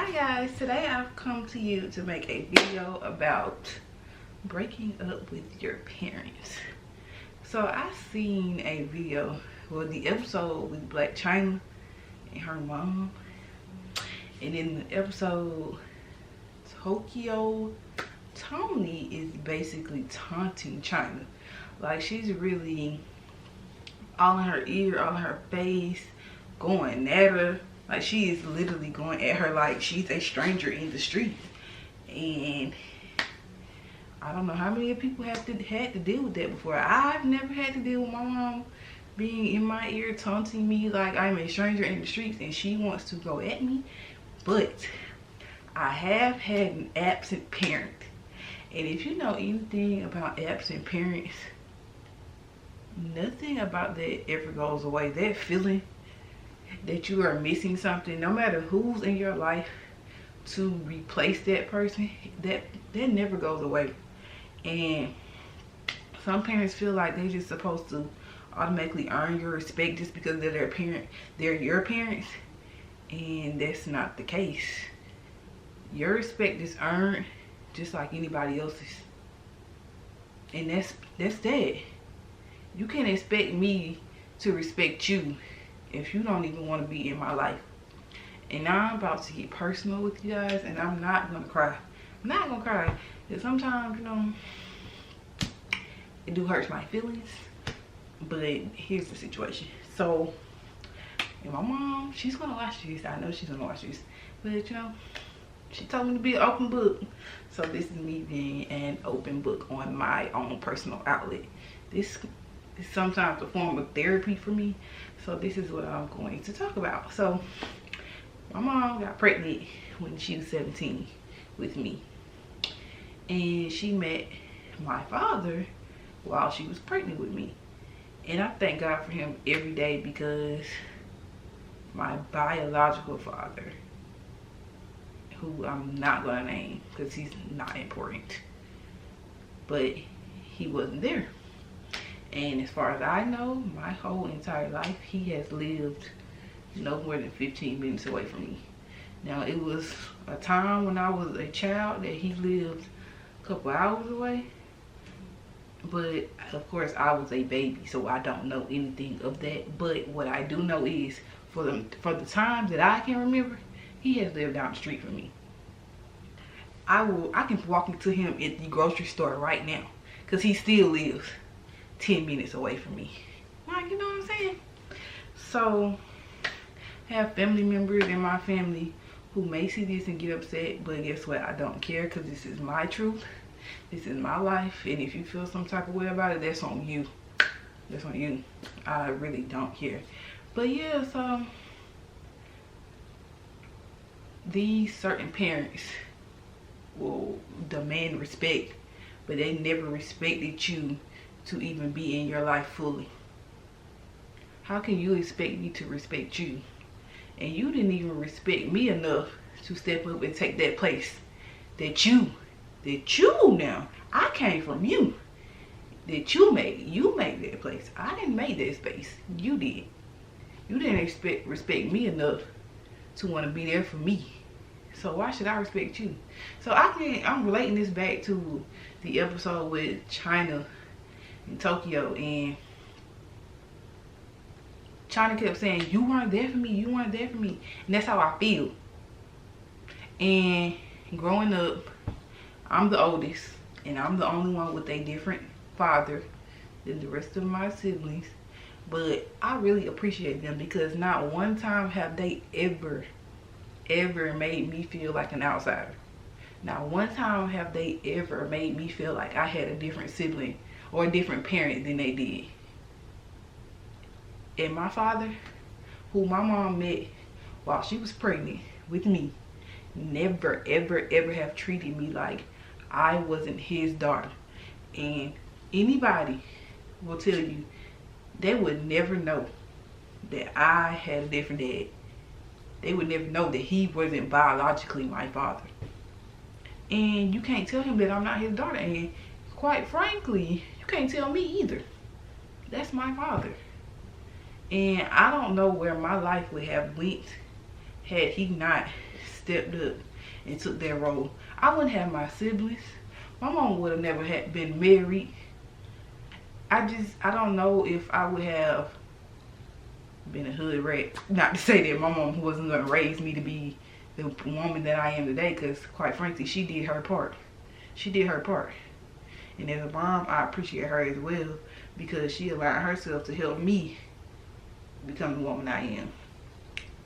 Hi guys, today I've come to you to make a video about breaking up with your parents. So I seen a video, well, the episode with Black China and her mom, and in the episode Tony is basically taunting China. Like, she's really all in her ear, all in her face, going at her. Like, she is literally going at her like she's a stranger in the street. And I don't know how many people had to deal with that before. I've never had to deal with my mom being in my ear taunting me like I'm a stranger in the streets and she wants to go at me. But I have had an absent parent. And if you know anything about absent parents, nothing about that ever goes away. That feeling that you are missing something, no matter who's in your life to replace that person, that never goes away. And some parents feel like they're just supposed to automatically earn your respect just because they're their parent, they're your parents, and that's not the case. Your respect is earned just like anybody else's, and that's that. You can't expect me to respect you if you don't even want to be in my life. And now I'm about to get personal with you guys, and I'm not gonna cry. I'm not gonna cry, because sometimes, you know, it do hurt my feelings. But here's the situation. So, and my mom, she's gonna watch this. I know she's gonna watch this, but you know, she told me to be an open book. So this is me being an open book on my own personal outlet. This is sometimes a form of therapy for me. So this is what I'm going to talk about. So my mom got pregnant when she was 17 with me. And she met my father while she was pregnant with me. And I thank God for him every day, because my biological father, who I'm not gonna name because he's not important, but he wasn't there. And as far as I know, my whole entire life, he has lived no more than 15 minutes away from me. Now, it was a time when I was a child that he lived a couple hours away. But, of course, I was a baby, so I don't know anything of that. But what I do know is, for the times that I can remember, he has lived down the street from me. I can walk into him at the grocery store right now, because he still lives 10 minutes away from me. Like, you know what I'm saying? So, I have family members in my family who may see this and get upset, but guess what? I don't care, because this is my truth. This is my life, and if you feel some type of way about it, that's on you. That's on you. I really don't care. But yeah, so these certain parents will demand respect, but they never respected you to even be in your life fully. How can you expect me to respect you? And you didn't even respect me enough to step up and take that place that you now, I came from you, that you made that place. I didn't make that space. You did. You didn't respect me enough to want to be there for me. So why should I respect you? So I'm relating this back to the episode with China in Tokyo, and China kept saying, you weren't there for me, you weren't there for me. And that's how I feel. And growing up, I'm the oldest, and I'm the only one with a different father than the rest of my siblings. But I really appreciate them, because not one time have they ever made me feel like an outsider. Not one time have they ever made me feel like I had a different sibling or a different parent than they did. And my father, who my mom met while she was pregnant with me, never ever have treated me like I wasn't his daughter. And anybody will tell you, they would never know that I had a different dad. They would never know that he wasn't biologically my father. And you can't tell him that I'm not his daughter. And quite frankly, you can't tell me either. That's my father. And I don't know where my life would have went had he not stepped up and took that role. I wouldn't have my siblings. My mom would have never been married. I don't know if I would have been a hood rat. Not to say that my mom wasn't going to raise me to be the woman that I am today, because quite frankly, she did her part. She did her part. And as a mom, I appreciate her as well, because she allowed herself to help me become the woman I am.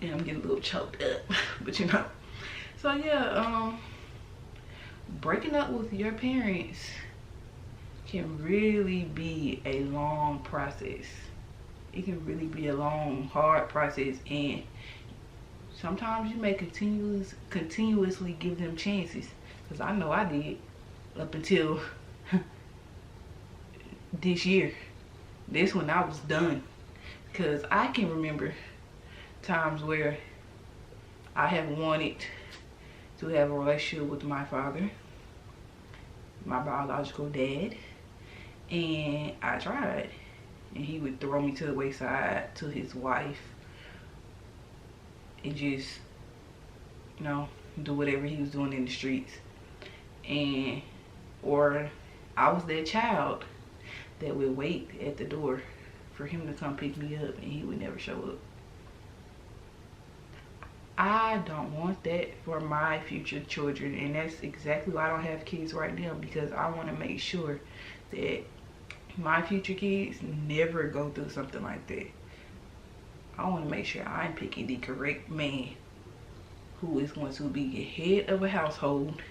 And I'm getting a little choked up, but you know. So yeah, breaking up with your parents can really be a long process. It can really be a long, hard process, and sometimes you may continuously give them chances, because I know I did up until this year. This when I was done, because I can remember times where I have wanted to have a relationship with my father, my biological dad, and I tried, and he would throw me to the wayside to his wife and just, you know, do whatever he was doing in the streets. And or I was that child that would wait at the door for him to come pick me up, and he would never show up. I don't want that for my future children, and that's exactly why I don't have kids right now, because I want to make sure that my future kids never go through something like that. I want to make sure I'm picking the correct man who is going to be the head of a household,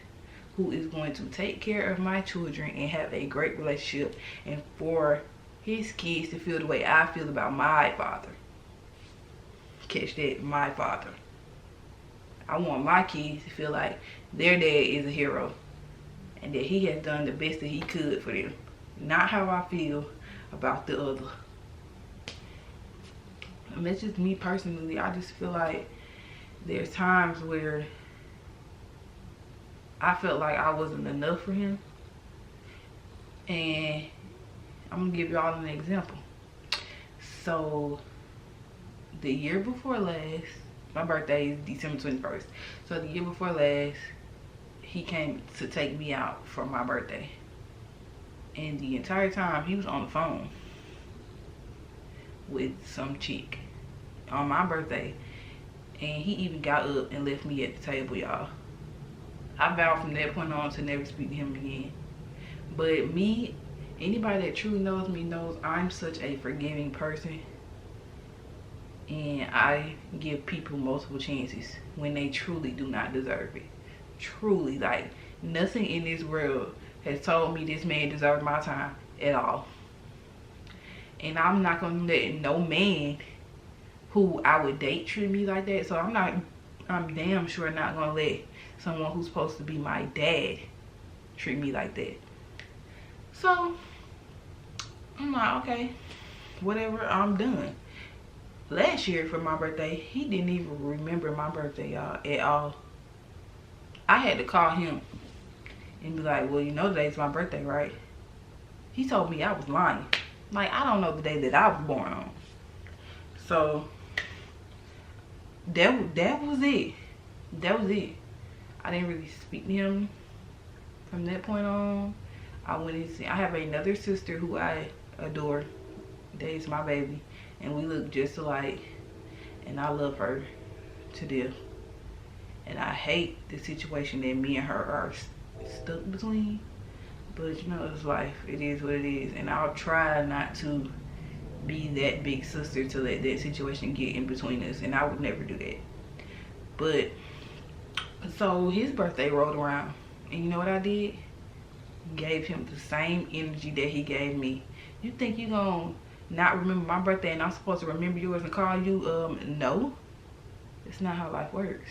who is going to take care of my children and have a great relationship, and for his kids to feel the way I feel about my father. Catch that, my father. I want my kids to feel like their dad is a hero and that he has done the best that he could for them. Not how I feel about the other. And that's just me personally. I just feel like there's times where I felt like I wasn't enough for him. And I'm gonna give y'all an example. So the year before last, my birthday is December 21st. So the year before last, he came to take me out for my birthday. And the entire time he was on the phone with some chick on my birthday. And he even got up and left me at the table, y'all. I vowed from that point on to never speak to him again. But me, anybody that truly knows me knows I'm such a forgiving person. And I give people multiple chances when they truly do not deserve it. Truly, like, nothing in this world has told me this man deserves my time at all. And I'm not gonna let no man who I would date treat me like that. So I'm damn sure not gonna let someone who's supposed to be my dad treat me like that. So I'm like, okay, whatever, I'm done. Last year for my birthday, he didn't even remember my birthday, y'all, at all. I had to call him and be like, well, you know today's my birthday, right? He told me I was lying. Like, I don't know the day that I was born on. So that was it. That was it. I didn't really speak to him from that point on. I have another sister who I adore. That is my baby. And we look just alike. And I love her to death. And I hate the situation that me and her are stuck between. But you know, it's life. It is what it is. And I'll try not to be that big sister to let that situation get in between us. And I would never do that. But, so his birthday rolled around. And you know what I did? Gave him the same energy that he gave me. You think you gonna not remember my birthday and I'm supposed to remember yours and call you? No. It's not how life works.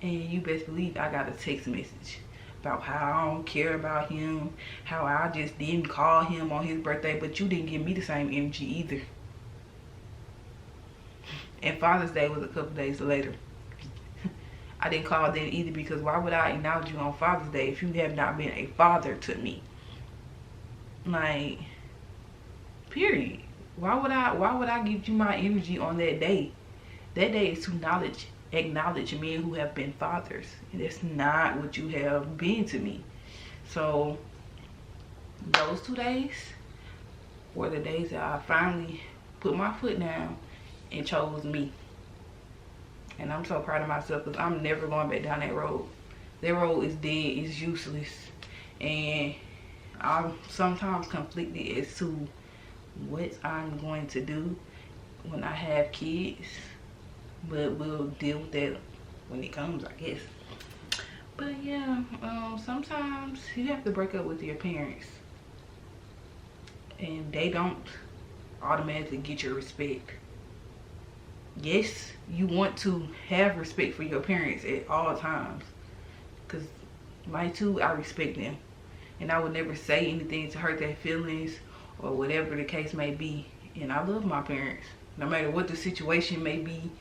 And you best believe I got a text message about how I don't care about him, how I just didn't call him on his birthday, but you didn't give me the same energy either. And Father's Day was a couple days later. I didn't call then either, because why would I acknowledge you on Father's Day if you have not been a father to me? Like, period. Why would I give you my energy on that day? That day is to acknowledge men who have been fathers. And that's not what you have been to me. So those 2 days were the days that I finally put my foot down and chose me. And I'm so proud of myself because I'm never going back down that road. That road is dead, it's useless. And I'm sometimes conflicted as to what I'm going to do when I have kids. But we'll deal with that when it comes, I guess. But yeah, sometimes you have to break up with your parents. And they don't automatically get your respect. Yes, you want to have respect for your parents at all times. Because my two, I respect them. And I would never say anything to hurt their feelings or whatever the case may be. And I love my parents. No matter what the situation may be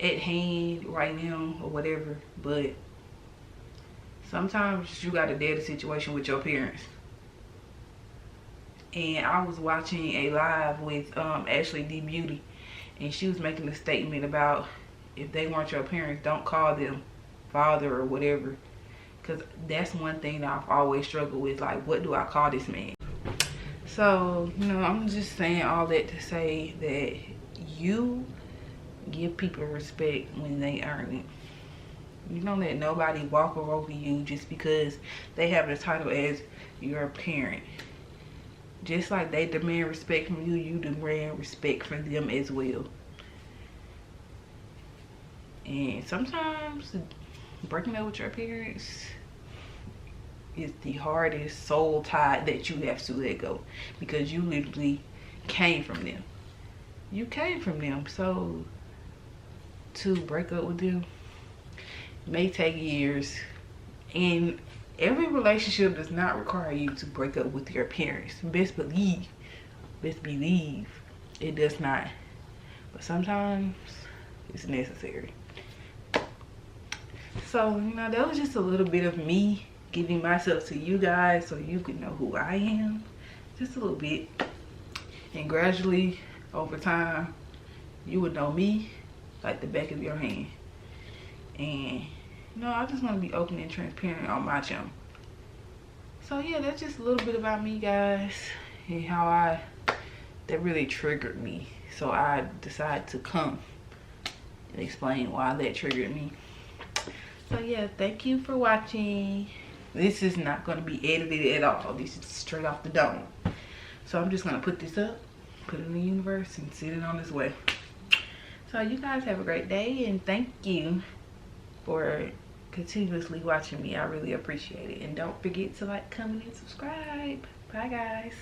at hand right now or whatever. But sometimes you got to deal with a situation with your parents. And I was watching a live with Ashley D Beauty, and she was making a statement about if they weren't your parents, don't call them father or whatever, because that's one thing that I've always struggled with. Like, what do I call this man? So, you know, I'm just saying all that to say that you give people respect when they earn it. You don't let nobody walk over you just because they have the title as your parent. Just like they demand respect from you, you demand respect from them as well. And sometimes breaking up with your parents is the hardest soul tie that you have to let go, because you literally came from them. You came from them. So to break up with them may take years, and every relationship does not require you to break up with your parents. Best believe it does not. But sometimes it's necessary. So, you know, that was just a little bit of me giving myself to you guys so you can know who I am. Just a little bit. And gradually, over time, you would know me like the back of your hand. And you know, I just want to be open and transparent on my channel. So yeah, that's just a little bit about me, guys, and how that really triggered me. So I decided to come and explain why that triggered me. So yeah, thank you for watching. This is not going to be edited at all. This is straight off the dome. So I'm just going to put this up, put it in the universe, and send it on its way. So you guys have a great day, and thank you for continuously watching me. I really appreciate it. And don't forget to like, comment, and subscribe. Bye, guys.